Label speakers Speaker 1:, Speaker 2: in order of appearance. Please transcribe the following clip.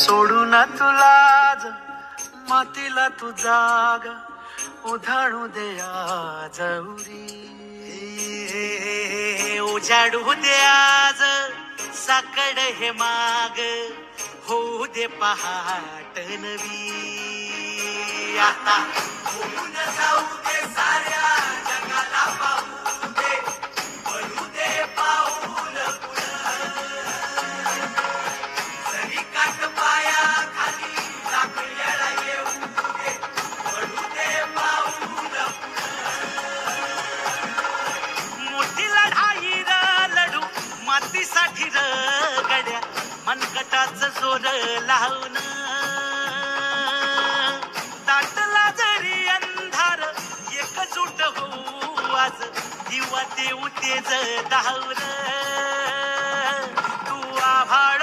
Speaker 1: सोडून तुला मातीला तू जाग उधाळू दे आज उरी उजाडू दे आज साकड हे माग होऊ दे पहाट नवी आता होऊन जाऊ दे साऱ्या जगाला पाहू दे पडू दे पाऊल सरी काट पाया खाली लाकड्याला येऊ दे पडू दे पाऊल मोठी लढाई लढू मातीसाठी गड्या मनकटाच जोर लावून दाटला जरी अंधार एकजूट होऊ आज दिवा देऊ तेज धावून तू आभाळ